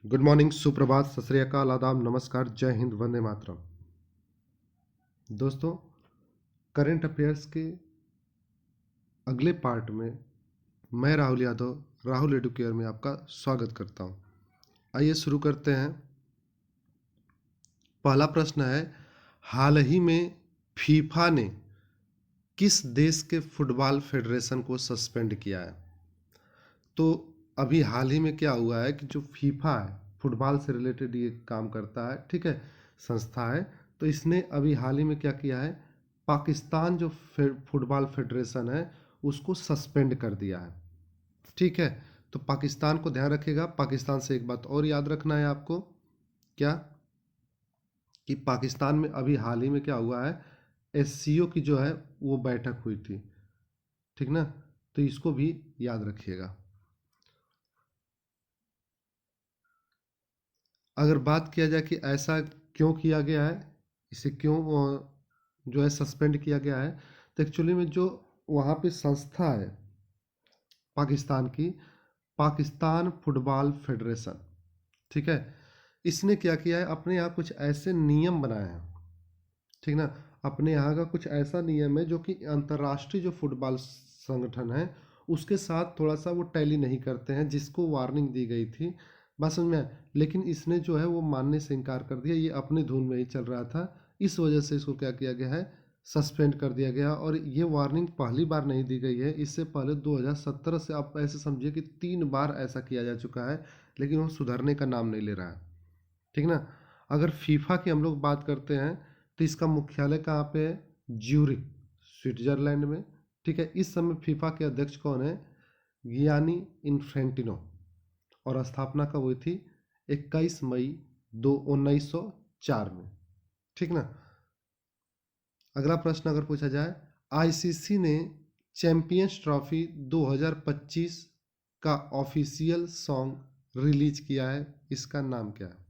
Good morning, सुप्रभात, सत श्री अकाल, आदाब, नमस्कार, जय हिंद, वंदे मातरम। दोस्तों, करंट अफेयर्स के अगले पार्ट में मैं राहुल यादव राहुल एडुकेयर में आपका स्वागत करता हूं। आइए शुरू करते हैं। पहला प्रश्न है, हाल ही में फीफा ने किस देश के फुटबॉल फेडरेशन को सस्पेंड किया है? तो अभी हाल ही में क्या हुआ है कि जो फीफा है, फुटबॉल से रिलेटेड ये काम करता है, ठीक है, संस्था है। तो इसने अभी हाल ही में क्या किया है, पाकिस्तान जो फुटबॉल फेडरेशन है उसको सस्पेंड कर दिया है। ठीक है, तो पाकिस्तान को ध्यान रखिएगा। पाकिस्तान से एक बात और याद रखना है आपको, क्या कि पाकिस्तान में अभी हाल ही में क्या हुआ है, एससीओ की जो है वो बैठक हुई थी, ठीक ना, तो इसको भी याद रखिएगा। अगर बात किया जाए कि ऐसा क्यों किया गया है, इसे क्यों जो है सस्पेंड किया गया है, तो एक्चुअली में जो वहाँ पे संस्था है पाकिस्तान की, पाकिस्तान फुटबॉल फेडरेशन, ठीक है, इसने क्या किया है, अपने यहाँ कुछ ऐसे नियम बनाए हैं, ठीक ना। अपने यहाँ का कुछ ऐसा नियम है जो कि अंतर्राष्ट्रीय जो फुटबॉल संगठन है उसके साथ थोड़ा सा वो टैली नहीं करते हैं, जिसको वार्निंग दी गई थी, बात समझ में आया? लेकिन इसने जो है वो मानने से इनकार कर दिया, ये अपने धुन में ही चल रहा था, इस वजह से इसको क्या किया गया है, सस्पेंड कर दिया गया। और ये वार्निंग पहली बार नहीं दी गई है, इससे पहले 2017 से आप ऐसे समझिए कि 3 बार ऐसा किया जा चुका है, लेकिन वो सुधरने का नाम नहीं ले रहा है, ठीक ना। अगर फीफा की हम लोग बात करते हैं तो इसका मुख्यालय कहाँ पे है, ज्यूरिक, स्विट्जरलैंड में, ठीक है। इस समय फीफा के अध्यक्ष कौन है, गियानी इन्फेंटिनो, और स्थापना कब हुई थी, 21 मई 1904 में, ठीक ना। अगला प्रश्न अगर पूछा जाए, आईसीसी ने चैंपियंस ट्रॉफी 2025 का ऑफिशियल सॉन्ग रिलीज किया है, इसका नाम क्या है?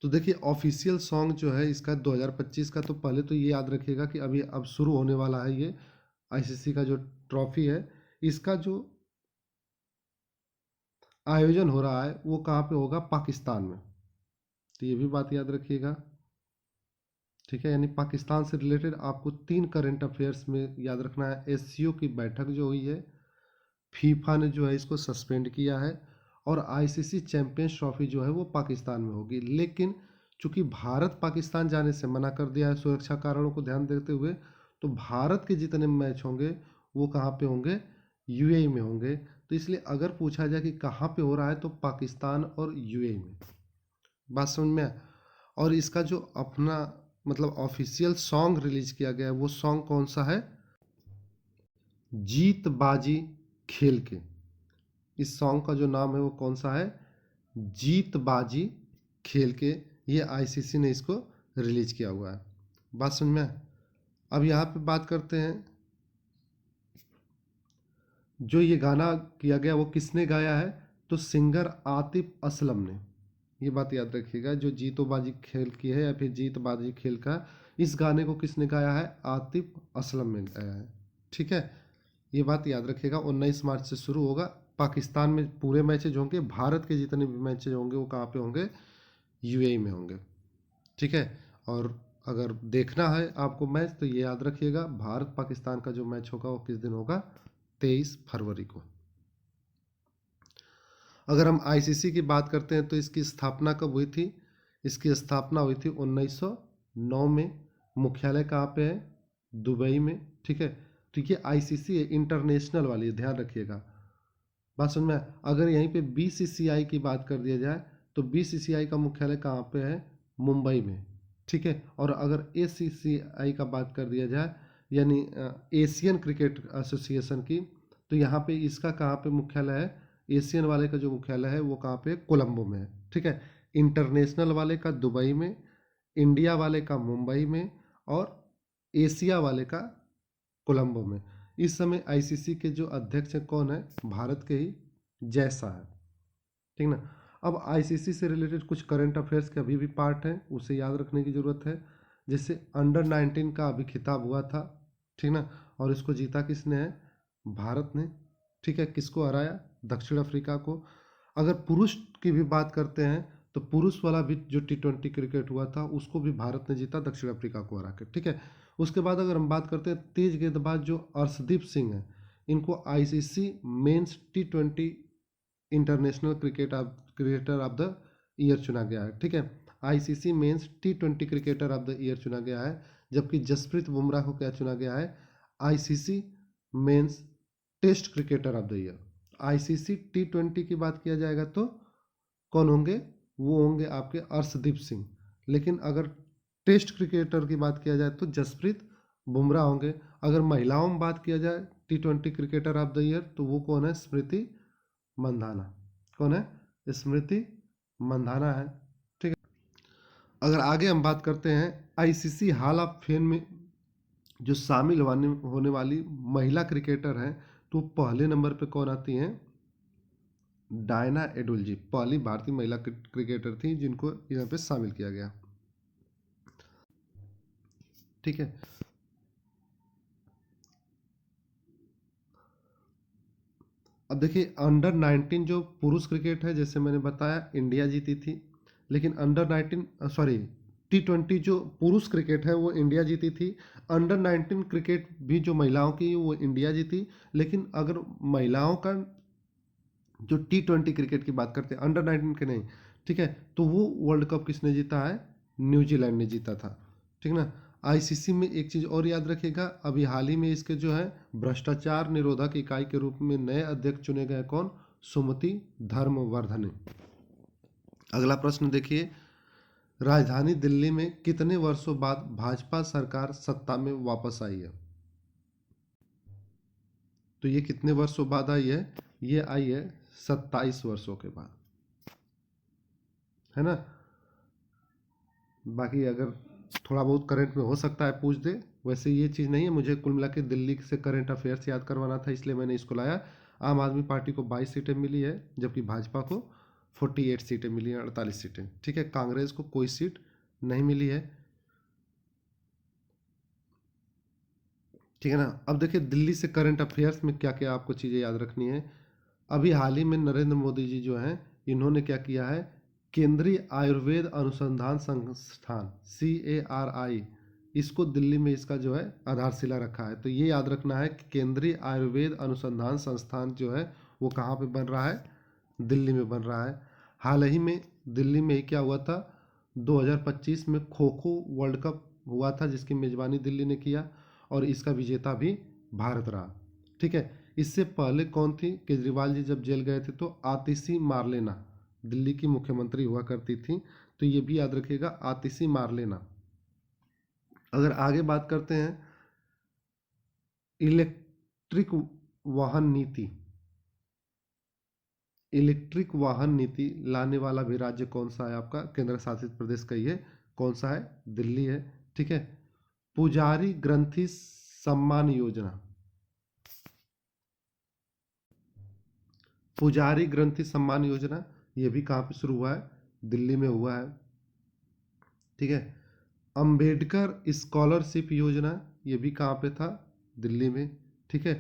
तो देखिए, ऑफिशियल सॉन्ग जो है इसका 2025 का, तो पहले तो ये याद रखिएगा कि अभी अब शुरू होने वाला है ये आईसीसी का जो ट्रॉफी है, इसका जो आयोजन हो रहा है वो कहाँ पे होगा, पाकिस्तान में, तो ये भी बात याद रखिएगा, ठीक है। यानी पाकिस्तान से रिलेटेड आपको 3 करंट अफेयर्स में याद रखना है। एससीओ की बैठक जो हुई है, फीफा ने जो है इसको सस्पेंड किया है, और आईसीसी चैंपियंस ट्रॉफी जो है वो पाकिस्तान में होगी। लेकिन चूंकि भारत पाकिस्तान जाने से मना कर दिया है सुरक्षा कारणों को ध्यान देते हुए, तो भारत के जितने मैच होंगे वो कहाँ पे होंगे, यूएई में होंगे। तो इसलिए अगर पूछा जाए कि कहाँ पे हो रहा है, तो पाकिस्तान और यूएई में, बात समझ में आया? और इसका जो अपना मतलब ऑफिशियल सॉन्ग रिलीज किया गया है, वो सॉन्ग कौन सा है, जीत बाजी खेल के। इस सॉन्ग का जो नाम है वो कौन सा है, जीत बाजी खेल के। ये आईसीसी ने इसको रिलीज किया हुआ है, बात समझ में आया? अब यहाँ पे बात करते हैं, जो ये गाना किया गया वो किसने गाया है, तो सिंगर आतिफ असलम ने। ये बात याद रखिएगा, जो जीतो बाजी खेल की है या फिर जीत बाजी खेल का, इस गाने को किसने गाया है, आतिफ असलम ने गाया है, ठीक है। ये बात याद रखिएगा। 19 मार्च से शुरू होगा, पाकिस्तान में पूरे मैचेज होंगे, भारत के जितने भी मैचेज होंगे वो कहाँ पे होंगे, यूएई में होंगे, ठीक है। और अगर देखना है आपको मैच, तो ये याद रखिएगा, भारत पाकिस्तान का जो मैच होगा वो किस दिन होगा, 23 फरवरी को। अगर हम आईसीसी की बात करते हैं तो इसकी स्थापना कब हुई थी, इसकी स्थापना हुई थी 1909 में। मुख्यालय कहाँ पे है, दुबई में, ठीक है। तो ये आईसीसी है, इंटरनेशनल वाली है, ध्यान रखिएगा, बात समझ में आया? अगर यहीं पे बीसीसीआई की बात कर दिया जाए, तो बीसीसीआई का मुख्यालय कहाँ पे है, मुंबई में, ठीक है। और अगर एसीसीआई का बात कर दिया जाए, यानी एशियन क्रिकेट एसोसिएशन की, तो यहाँ पे इसका कहाँ पे मुख्यालय है, एशियन वाले का जो मुख्यालय है वो कहाँ पे, कोलंबो में है, ठीक है। इंटरनेशनल वाले का दुबई में, इंडिया वाले का मुंबई में, और एशिया वाले का कोलंबो में। इस समय आईसीसी के जो अध्यक्ष हैं कौन है, भारत के ही जैसा है, ठीक ना। अब आईसीसी से रिलेटेड कुछ करंट अफेयर्स के अभी भी पार्ट हैं, उसे याद रखने की ज़रूरत है। जैसे अंडर 19 का अभी खिताब हुआ था, ठीक ना, और इसको जीता किसने है, भारत ने, ठीक है। किसको हराया, दक्षिण अफ्रीका को। अगर पुरुष की भी बात करते हैं तो पुरुष वाला भी जो T20 क्रिकेट हुआ था उसको भी भारत ने जीता दक्षिण अफ्रीका को हरा के, ठीक है। उसके बाद अगर हम बात करते हैं तेज गेंदबाज जो अर्शदीप सिंह है, इनको ICC men's T20 international cricketer of the year चुना गया है, ठीक है। ICC mains T20 cricketer of the year चुना गया है। जबकि जसप्रीत बुमराह को क्या चुना गया है, ICC men's test cricketer of the year. ICC T20 की बात किया जाएगा तो कौन होंगे, वो होंगे आपके अर्शदीप सिंह। लेकिन अगर टेस्ट क्रिकेटर की बात किया जाए तो जसप्रीत बुमराह होंगे। अगर महिलाओं में बात किया जाए T20 cricketer of the year तो वो कौन है, स्मृति मंधाना। कौन है, स्मृति मंधाना है, ठीक है। अगर आगे हम बात करते हैं आईसीसी हॉल ऑफ फेम में जो शामिल होने वाली महिला क्रिकेटर हैं, तो पहले नंबर पे कौन आती हैं, डायना एडुल्जी, पहली भारतीय महिला क्रिकेटर थी जिनको यहाँ पे शामिल किया गया, ठीक है। अब देखिए अंडर 19 जो पुरुष क्रिकेट है, जैसे मैंने बताया इंडिया जीती थी। लेकिन अंडर 19 सॉरी T20 जो पुरुष क्रिकेट है वो इंडिया जीती थी। अंडर 19 क्रिकेट भी जो महिलाओं की वो इंडिया जीती। लेकिन अगर महिलाओं का जो T20 क्रिकेट की बात करते हैं, अंडर 19 के नहीं, ठीक है, तो वो वर्ल्ड कप किसने जीता है, न्यूजीलैंड ने जीता था, ठीक ना। आईसीसी में एक चीज और याद रखिएगा, अभी हाल ही में इसके जो है भ्रष्टाचार निरोधक इकाई के रूप में नए अध्यक्ष चुने गए, कौन, सुमति धर्मवर्धने। अगला प्रश्न देखिए, राजधानी दिल्ली में कितने वर्षों बाद भाजपा सरकार सत्ता में वापस आई है। तो ये कितने वर्षों बाद आई है, ये आई है 27 वर्षों के बाद, है ना। बाकी अगर थोड़ा बहुत करंट में हो सकता है पूछ दे, वैसे ये चीज़ नहीं है। मुझे कुल मिला के दिल्ली से करंट अफेयर्स याद करवाना था, इसलिए मैंने इसको लाया। आम आदमी पार्टी को 22 सीटें मिली है, जबकि भाजपा को 48 सीटें मिली हैं, 48 सीटें, ठीक है। कांग्रेस को कोई सीट नहीं मिली है, ठीक है ना। अब देखिए दिल्ली से करंट अफेयर्स में क्या क्या आपको चीज़ें याद रखनी है। अभी हाल ही में नरेंद्र मोदी जी जो हैं, इन्होंने क्या किया है, केंद्रीय आयुर्वेद अनुसंधान संस्थान CARI, इसको दिल्ली में इसका जो है आधारशिला रखा है। तो ये याद रखना है कि केंद्रीय आयुर्वेद अनुसंधान संस्थान जो है वो कहाँ पे बन रहा है, दिल्ली में बन रहा है। हाल ही में दिल्ली में ही क्या हुआ था, 2025 में खो खो वर्ल्ड कप हुआ था जिसकी मेजबानी दिल्ली ने किया, और इसका विजेता भी भारत रहा, ठीक है। इससे पहले कौन थी, केजरीवाल जी जब जेल गए थे तो आतिशी मारलेना दिल्ली की मुख्यमंत्री हुआ करती थी। तो ये भी याद रखिएगा, आतिशी मारलेना। अगर आगे बात करते हैं इलेक्ट्रिक वाहन नीति, इलेक्ट्रिक वाहन नीति लाने वाला भी राज्य कौन सा है आपका, केंद्र शासित प्रदेश का ये कौन सा है, दिल्ली है, ठीक है। पुजारी ग्रंथि सम्मान योजना, पुजारी ग्रंथि सम्मान योजना ये भी कहाँ पे शुरू हुआ है, दिल्ली में हुआ है, ठीक है। अंबेडकर स्कॉलरशिप योजना ये भी कहाँ पे था, दिल्ली में, ठीक है।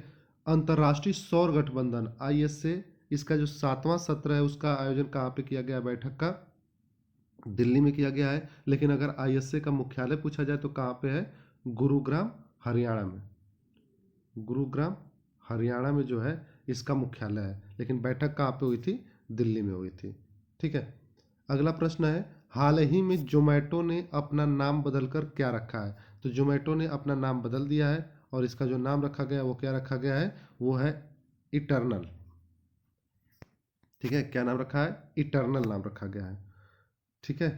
अंतर्राष्ट्रीय सौर गठबंधन ISA, इसका जो 7वां सत्र है उसका आयोजन कहाँ पे किया गया, बैठक का दिल्ली में किया गया है। लेकिन अगर ISA का मुख्यालय पूछा जाए तो कहाँ पे है, गुरुग्राम हरियाणा में, गुरुग्राम हरियाणा में जो है इसका मुख्यालय है। लेकिन बैठक कहाँ पे हुई थी, दिल्ली में हुई थी, ठीक है। अगला प्रश्न है, हाल ही में जोमेटो ने अपना नाम बदलकर क्या रखा है। तो जोमेटो ने अपना नाम बदल दिया है, और इसका जो नाम रखा गया वो क्या रखा गया है, वो है इटर्नल, ठीक है। क्या नाम रखा है, इटर्नल नाम रखा गया है, ठीक है।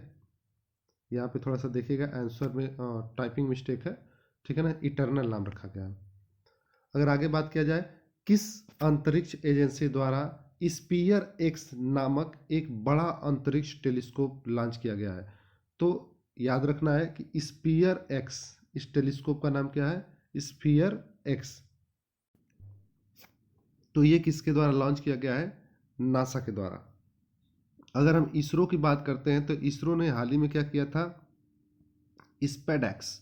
यहाँ पे थोड़ा सा देखिएगा आंसर में टाइपिंग मिस्टेक है, ठीक है ना, इटर्नल नाम रखा गया है। अगर आगे बात किया जाए, किस अंतरिक्ष एजेंसी द्वारा स्पीयर एक्स नामक एक बड़ा अंतरिक्ष टेलीस्कोप लॉन्च किया गया है। तो याद रखना है कि स्पीयर एक्स, इस टेलीस्कोप का नाम क्या है, स्पीयर एक्स। तो ये किसके द्वारा लॉन्च किया गया है, नासा के द्वारा। अगर हम इसरो की बात करते हैं तो इसरो ने हाल ही में क्या किया था, स्पेडएक्स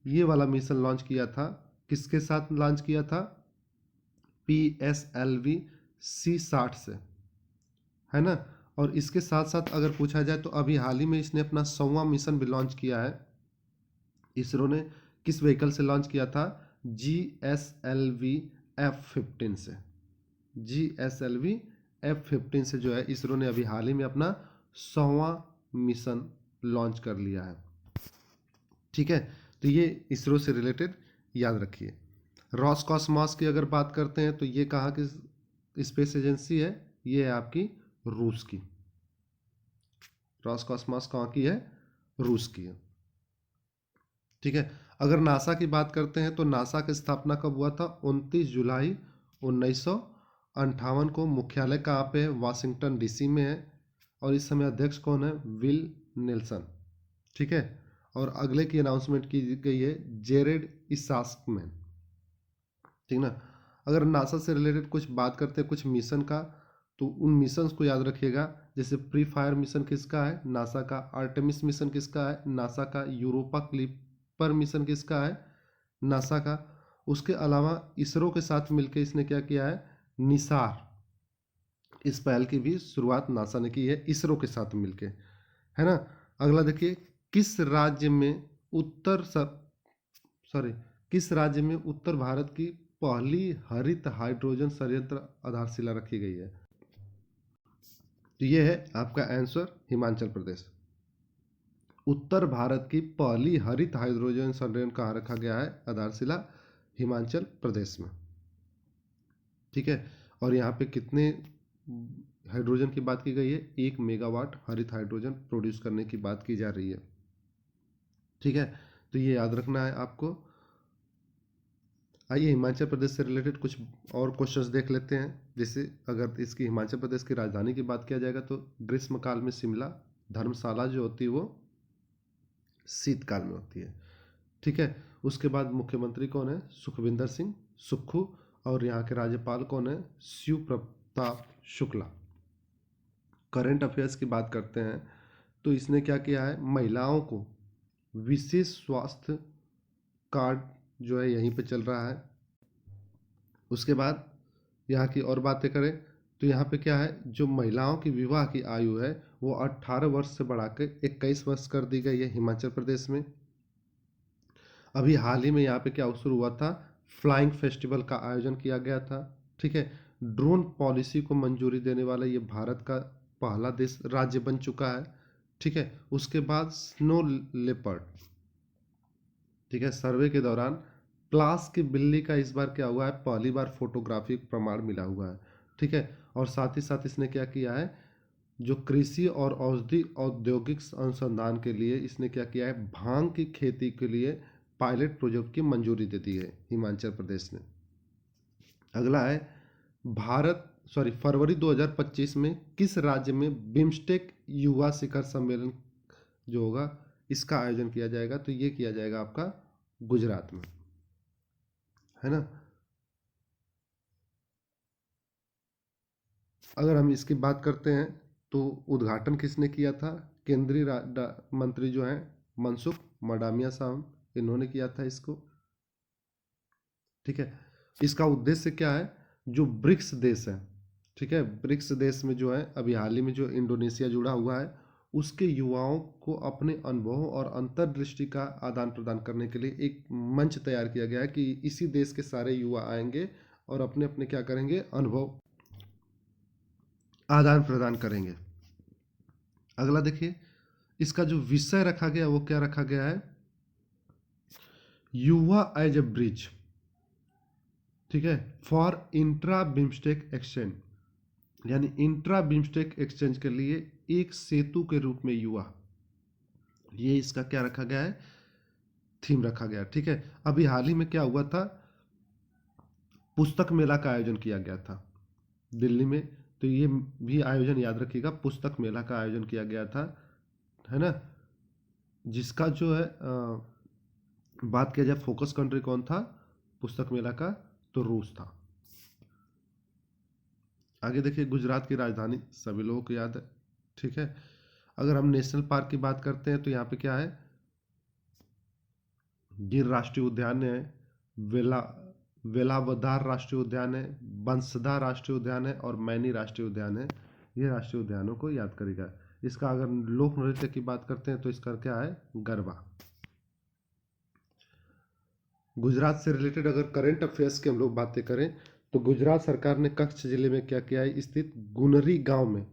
ये वाला मिशन लॉन्च किया था। किसके साथ लॉन्च किया था, PSLV C60 से, है ना। और इसके साथ साथ अगर पूछा जाए तो अभी हाल ही में इसने अपना 100वां मिशन भी लॉन्च किया है। इसरो ने किस व्हीकल से लॉन्च किया था? GSLV F-15 से। GSLV F-15 से जो है इसरो ने अभी हाल ही में अपना 100वां मिशन लॉन्च कर लिया है। ठीक है, तो ये इसरो से रिलेटेड याद रखिए। रॉसकॉस्मॉस की अगर बात करते हैं तो ये कहाँ की स्पेस एजेंसी है? ये है आपकी रूस की। रॉसकॉस्मॉस कहाँ की है? रूस की है। ठीक है, अगर नासा की बात करते हैं तो नासा की स्थापना कब हुआ था? 29 जुलाई 1958 को। मुख्यालय कहाँ पे है? वाशिंगटन डीसी में है। और इस समय अध्यक्ष कौन है? Will Nelson. ठीक है, और अगले की अनाउंसमेंट की गई है जेरेड इसास्कमैन। ठीक ना। अगर नासा से रिलेटेड कुछ बात करते हैं कुछ मिशन का, तो उन मिशंस को याद रखिएगा। जैसे प्री फायर मिशन किसका है? नासा का। आर्टेमिस मिशन किसका है? नासा का। यूरोपा क्लिपर मिशन किसका है? नासा का। उसके अलावा इसरो के साथ मिलकर इसने क्या किया है? निसार, इस पहल की भी शुरुआत नासा ने की है इसरो के साथ मिलके, है ना। अगला देखिए, किस राज्य में सॉरी किस राज्य में उत्तर भारत की पहली हरित हाइड्रोजन संयंत्र आधारशिला रखी गई है? तो ये है आपका आंसर, हिमाचल प्रदेश। उत्तर भारत की पहली हरित हाइड्रोजन संयंत्र कहाँ रखा गया है? आधारशिला हिमाचल प्रदेश में। ठीक है, और यहाँ पे कितने हाइड्रोजन की बात की गई है? 1 मेगावाट हरित हाइड्रोजन प्रोड्यूस करने की बात की जा रही है। ठीक है, तो ये याद रखना है आपको। आइए हिमाचल प्रदेश से रिलेटेड कुछ और क्वेश्चंस देख लेते हैं। जैसे अगर इसकी हिमाचल प्रदेश की राजधानी की बात किया जाएगा तो ग्रीष्म काल में शिमला, धर्मशाला जो होती है वो शीतकाल में होती है। ठीक है, उसके बाद मुख्यमंत्री कौन है? सुखविंदर सिंह सुक्खू। और यहाँ के राज्यपाल कौन है? शिव प्रताप शुक्ला। करंट अफेयर्स की बात करते हैं तो इसने क्या किया है? महिलाओं को विशेष स्वास्थ्य कार्ड जो है यहीं पे चल रहा है। उसके बाद यहाँ की और बातें करें तो यहाँ पे क्या है? जो महिलाओं की विवाह की आयु है वो 18 वर्ष से बढ़ाकर 21 वर्ष कर दी गई है हिमाचल प्रदेश में। अभी हाल ही में यहाँ पे क्या शुरू हुआ था? फ्लाइंग फेस्टिवल का आयोजन किया गया था। ठीक है, ड्रोन पॉलिसी को मंजूरी देने वाला ये भारत का पहला देश राज्य बन चुका है। ठीक है, उसके बाद स्नो लेपर्ड, ठीक है, सर्वे के दौरान प्लास की बिल्ली का इस बार क्या हुआ है? पहली बार फोटोग्राफी प्रमाण मिला हुआ है। ठीक है, और साथ ही साथ इसने क्या किया है? जो कृषि और औषधि औद्योगिक अनुसंधान के लिए इसने क्या किया है? भांग की खेती के लिए पायलट प्रोजेक्ट की मंजूरी दे दी है हिमाचल प्रदेश ने। अगला है फरवरी 2025 में किस राज्य में बिम्स्टेक युवा शिखर सम्मेलन जो होगा इसका आयोजन किया जाएगा? तो ये किया जाएगा आपका गुजरात में, है ना। अगर हम इसकी बात करते हैं तो उद्घाटन किसने किया था? केंद्रीय मंत्री जो हैं मनसुख मडामिया साहब, इन्होंने किया था इसको। ठीक है, इसका उद्देश्य क्या है? जो ब्रिक्स देश है, ठीक है, ब्रिक्स देश में जो है अभी हाल ही में जो इंडोनेशिया जुड़ा हुआ है उसके युवाओं को अपने अनुभवों और अंतर्दृष्टि का आदान प्रदान करने के लिए एक मंच तैयार किया गया है कि इसी देश के सारे युवा आएंगे और अपने अपने क्या करेंगे? अनुभव आदान प्रदान करेंगे। अगला देखिए, इसका जो विषय रखा गया वो क्या रखा गया है? युवा एज ए ब्रिज, ठीक है, फॉर इंट्रा बिम्स्टेक एक्सचेंज, यानी इंट्रा बिम्स्टेक एक्सचेंज के लिए एक सेतु के रूप में युवा, ये इसका क्या रखा गया है? थीम रखा गया। ठीक है, अभी हाल ही में क्या हुआ था? पुस्तक मेला का आयोजन किया गया था दिल्ली में। तो ये भी आयोजन याद रखिएगा, पुस्तक मेला का आयोजन किया गया था, है ना। जिसका जो है बात किया जाए फोकस कंट्री कौन था पुस्तक मेला का? तो रूस था। आगे देखिए, गुजरात की राजधानी सभी लोगों को याद है। ठीक है, अगर हम नेशनल पार्क की बात करते हैं तो यहाँ पे क्या है? गिर राष्ट्रीय उद्यान है, वेला वेलावदार राष्ट्रीय उद्यान है, बंसदा राष्ट्रीय उद्यान है और मैनी राष्ट्रीय उद्यान है। ये राष्ट्रीय उद्यानों को याद करेगा। इसका अगर लोक नृत्य की बात करते हैं तो इसका क्या है, गरबा। गुजरात से रिलेटेड अगर करंट अफेयर्स की हम लोग बातें करें तो गुजरात सरकार ने कच्छ जिले में क्या किया है, स्थित गुनरी गांव में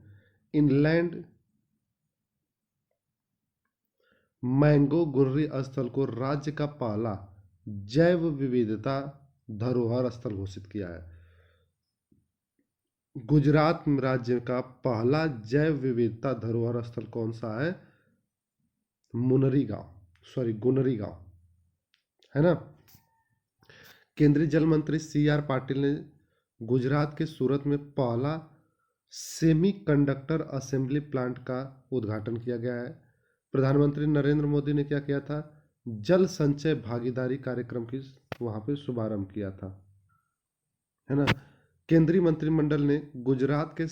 इनलैंड मैंगो गुर्री स्थल को राज्य का पहला जैव विविधता धरोहर स्थल घोषित किया है। गुजरात राज्य का पहला जैव विविधता धरोहर स्थल कौन सा है, मुनरी गांव, सॉरी गुनरी गांव, है ना। केंद्रीय जल मंत्री सी आर पाटिल ने गुजरात के सूरत में पहला सेमी कंडक्टर असेंबली प्लांट का उद्घाटन किया गया है। प्रधानमंत्री नरेंद्र मोदी ने क्या किया था, जल संचय भागीदारी कार्यक्रम की वहां पे शुभारंभ किया था, है ना। केंद्रीय मंत्रिमंडल ने गुजरात के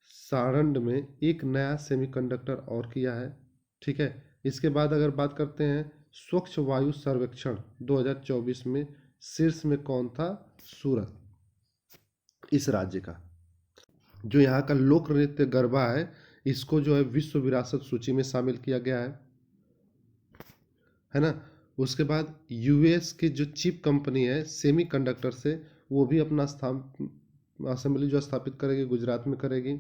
सारंड में एक नया सेमीकंडक्टर और किया है, ठीक है। इसके बाद अगर बात करते हैं स्वच्छ वायु सर्वेक्षण 2024 में शीर्ष में कौन था, सूरत, इस राज्य का। जो यहाँ का लोक नृत्य गरबा है, इसको जो है विश्व विरासत सूची में शामिल किया गया है ना। उसके बाद यूएस की जो चिप कंपनी है सेमीकंडक्टर से, वो भी अपना असेंबली जो स्थापित करेगी गुजरात में करेगी।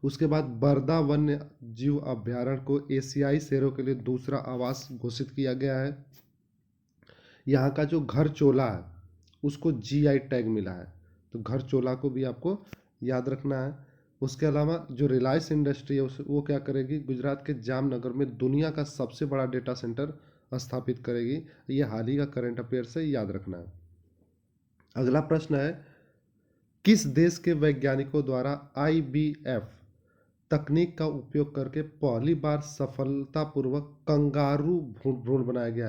उसके बाद बरदा वन्य जीव अभ्यारण्य को एशियाई शेरों के लिए दूसरा आवास घोषित किया गया है। यहाँ का जो घर चोला है उसको जीआई टैग मिला है, तो घर चोला को भी आपको याद रखना है। उसके अलावा जो रिलायंस इंडस्ट्री है वो क्या करेगी, गुजरात के जामनगर में दुनिया का सबसे बड़ा डेटा सेंटर स्थापित करेगी। ये हाल ही का करंट अफेयर से याद रखना है। अगला प्रश्न है, किस देश के वैज्ञानिकों द्वारा IBF तकनीक का उपयोग करके पहली बार सफलतापूर्वक कंगारू भ्रूण बनाया गया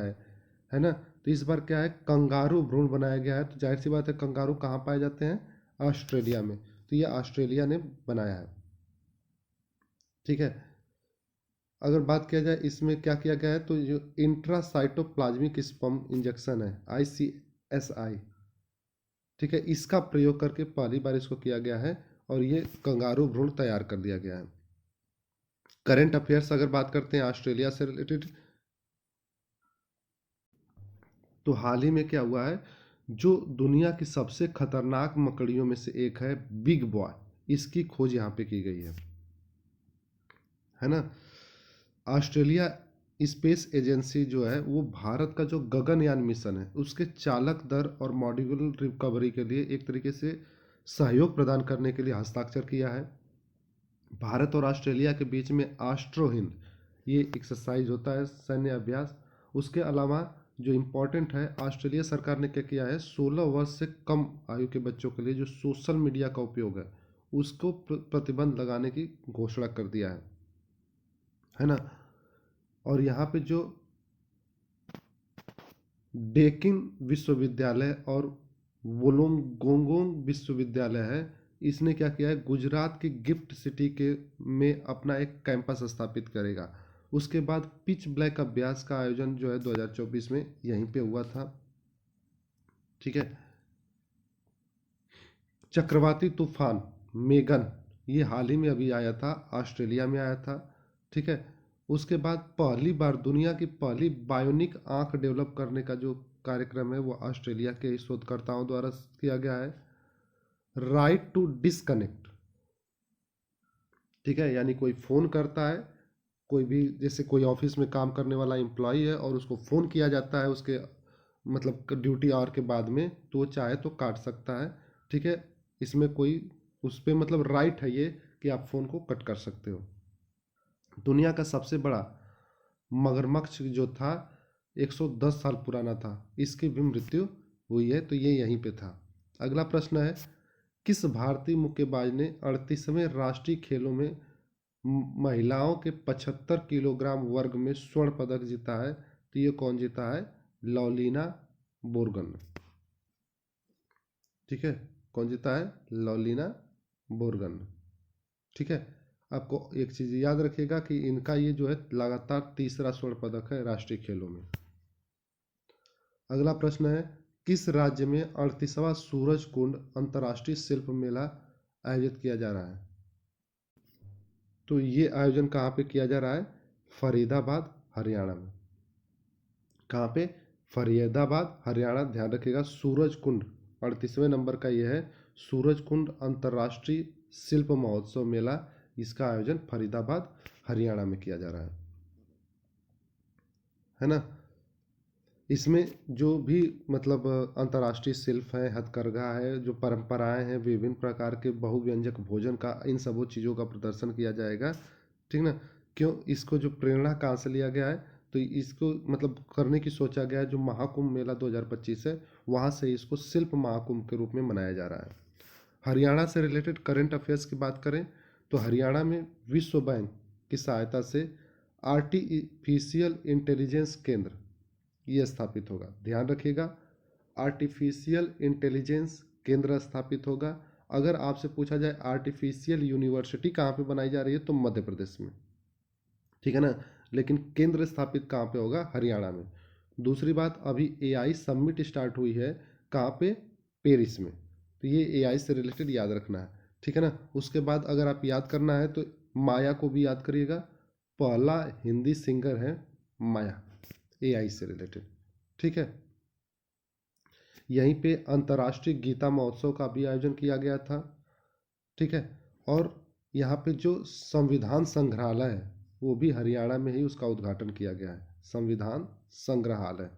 है ना। तो इस बार क्या है, कंगारू भ्रूण बनाया गया है। तो जाहिर सी बात है, कंगारू कहाँ पाए जाते हैं, ऑस्ट्रेलिया में। तो ये ऑस्ट्रेलिया ने बनाया है, ठीक है। अगर बात किया जाए इसमें क्या किया गया है, तो जो इंट्रासाइटोप्लाज्मिक स्पर्म इंजेक्शन है ICSI, ठीक है, इसका प्रयोग करके पहली बार इसको किया गया है और ये कंगारू भ्रूण तैयार कर दिया गया है। करंट अफेयर्स अगर बात करते हैं ऑस्ट्रेलिया से रिलेटेड, तो हाल ही में क्या हुआ है, जो दुनिया की सबसे खतरनाक मकड़ियों में से एक है बिग बॉय, इसकी खोज यहाँ पे की गई है ना। ऑस्ट्रेलिया स्पेस एजेंसी जो है वो भारत का जो गगनयान मिशन है उसके चालक दर और मॉड्यूल रिकवरी के लिए एक तरीके से सहयोग प्रदान करने के लिए हस्ताक्षर किया है। भारत और ऑस्ट्रेलिया के बीच में आस्ट्रोहिंद ये एक्सरसाइज होता है, सैन्य अभ्यास। उसके अलावा जो इम्पोर्टेंट है, ऑस्ट्रेलिया सरकार ने क्या किया है, 16 वर्ष से कम आयु के बच्चों के लिए जो सोशल मीडिया का उपयोग है उसको प्रतिबंध लगाने की घोषणा कर दिया है ना। और यहाँ पे जो डेकिन विश्वविद्यालय और वोलोंगोंग विश्वविद्यालय है, इसने क्या किया है, गुजरात की गिफ्ट सिटी के में अपना एक कैंपस स्थापित करेगा। उसके बाद पिच ब्लैक अभ्यास का आयोजन जो है 2024 में यहीं पे हुआ था, ठीक है। चक्रवाती तूफान मेगन ये हाल ही में अभी आया था, ऑस्ट्रेलिया में आया था, ठीक है। उसके बाद पहली बार दुनिया की पहली बायोनिक आंख डेवलप करने का जो कार्यक्रम है वो ऑस्ट्रेलिया के शोधकर्ताओं द्वारा किया गया है। राइट टू डिस्कनेक्ट, ठीक है, यानी कोई फोन करता है, कोई भी जैसे कोई ऑफिस में काम करने वाला एम्प्लॉय है और उसको फोन किया जाता है उसके मतलब ड्यूटी आवर के बाद में, तो वो चाहे तो काट सकता है, ठीक है। इसमें कोई उस पर मतलब राइट है ये कि आप फोन को कट कर सकते हो। दुनिया का सबसे बड़ा मगरमच्छ जो था 110 साल पुराना था, इसकी भी मृत्यु हुई है, तो ये यहीं पे था। अगला प्रश्न है, किस भारतीय मुक्केबाज ने 38वें राष्ट्रीय खेलों में महिलाओं के 75 किलोग्राम वर्ग में स्वर्ण पदक जीता है, तो ये कौन जीता है, लॉलिना बोरगन, ठीक है। कौन जीता है, लॉलिना बोरगन, ठीक है। आपको एक चीज याद रखिएगा कि इनका ये जो है लगातार तीसरा स्वर्ण पदक है राष्ट्रीय खेलों में। अगला प्रश्न है, किस राज्य में 38वां सूरज कुंड अंतर्राष्ट्रीय शिल्प मेला आयोजित किया जा रहा है। तो ये आयोजन कहाँ पे किया जा रहा है? फरीदाबाद हरियाणा में। कहाँ पे? फरीदाबाद हरियाणा। ध्यान रखिएगा, सूरज कुंड 38वें नंबर का ये है, सूरज कुंड अंतर्राष्ट्रीय शिल्प महोत्सव मेला। इसका आयोजन फरीदाबाद हरियाणा में किया जा रहा है ना। इसमें जो भी मतलब अंतर्राष्ट्रीय शिल्प है, हथकरघा है, जो परंपराएं हैं, विभिन्न प्रकार के बहुव्यंजक भोजन का, इन सबों चीज़ों का प्रदर्शन किया जाएगा। ठीक ना। क्यों? इसको जो प्रेरणा कहाँ से लिया गया है, तो इसको मतलब करने की सोचा गया है, जो महाकुंभ मेला 2025 है वहाँ से इसको शिल्प महाकुंभ के रूप में मनाया जा रहा है। हरियाणा से रिलेटेड करंट अफेयर्स की बात करें तो हरियाणा में विश्व बैंक की सहायता से आर्टिफिशियल इंटेलिजेंस केंद्र ये स्थापित होगा। ध्यान रखिएगा, आर्टिफिशियल इंटेलिजेंस केंद्र स्थापित होगा। अगर आपसे पूछा जाए आर्टिफिशियल यूनिवर्सिटी कहाँ पे बनाई जा रही है, तो मध्य प्रदेश में, ठीक है ना। लेकिन केंद्र स्थापित कहाँ पे होगा? हरियाणा में। दूसरी बात, अभी एआई समिट स्टार्ट हुई है, कहाँ पे? पेरिस में। तो ये एआई से रिलेटेड याद रखना है, ठीक है ना। उसके बाद अगर आप याद करना है तो माया को भी याद करिएगा, पहला हिंदी सिंगर है माया, एआई से रिलेटेड, ठीक है। यहीं पे अंतर्राष्ट्रीय गीता महोत्सव का भी आयोजन किया गया था, ठीक है। और यहाँ पे जो संविधान संग्रहालय है वो भी हरियाणा में ही उसका उद्घाटन किया गया है, संविधान संग्रहालय,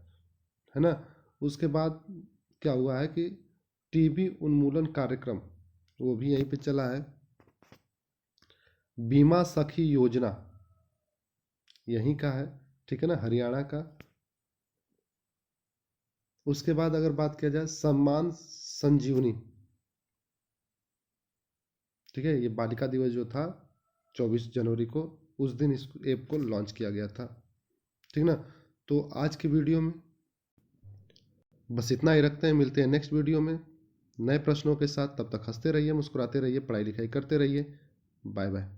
है ना। उसके बाद क्या हुआ है कि टीबी उन्मूलन कार्यक्रम वो भी यहीं पे चला है। बीमा सखी योजना यहीं का है, ठीक है ना, हरियाणा का। उसके बाद अगर बात किया जाए सम्मान संजीवनी, ठीक है, ये बालिका दिवस जो था 24 जनवरी को, उस दिन इस ऐप को लॉन्च किया गया था, ठीक ना। तो आज की वीडियो में बस इतना ही रखते हैं, मिलते हैं नेक्स्ट वीडियो में नए प्रश्नों के साथ। तब तक हंसते रहिए, मुस्कुराते रहिए, पढ़ाई लिखाई करते रहिए। Bye bye.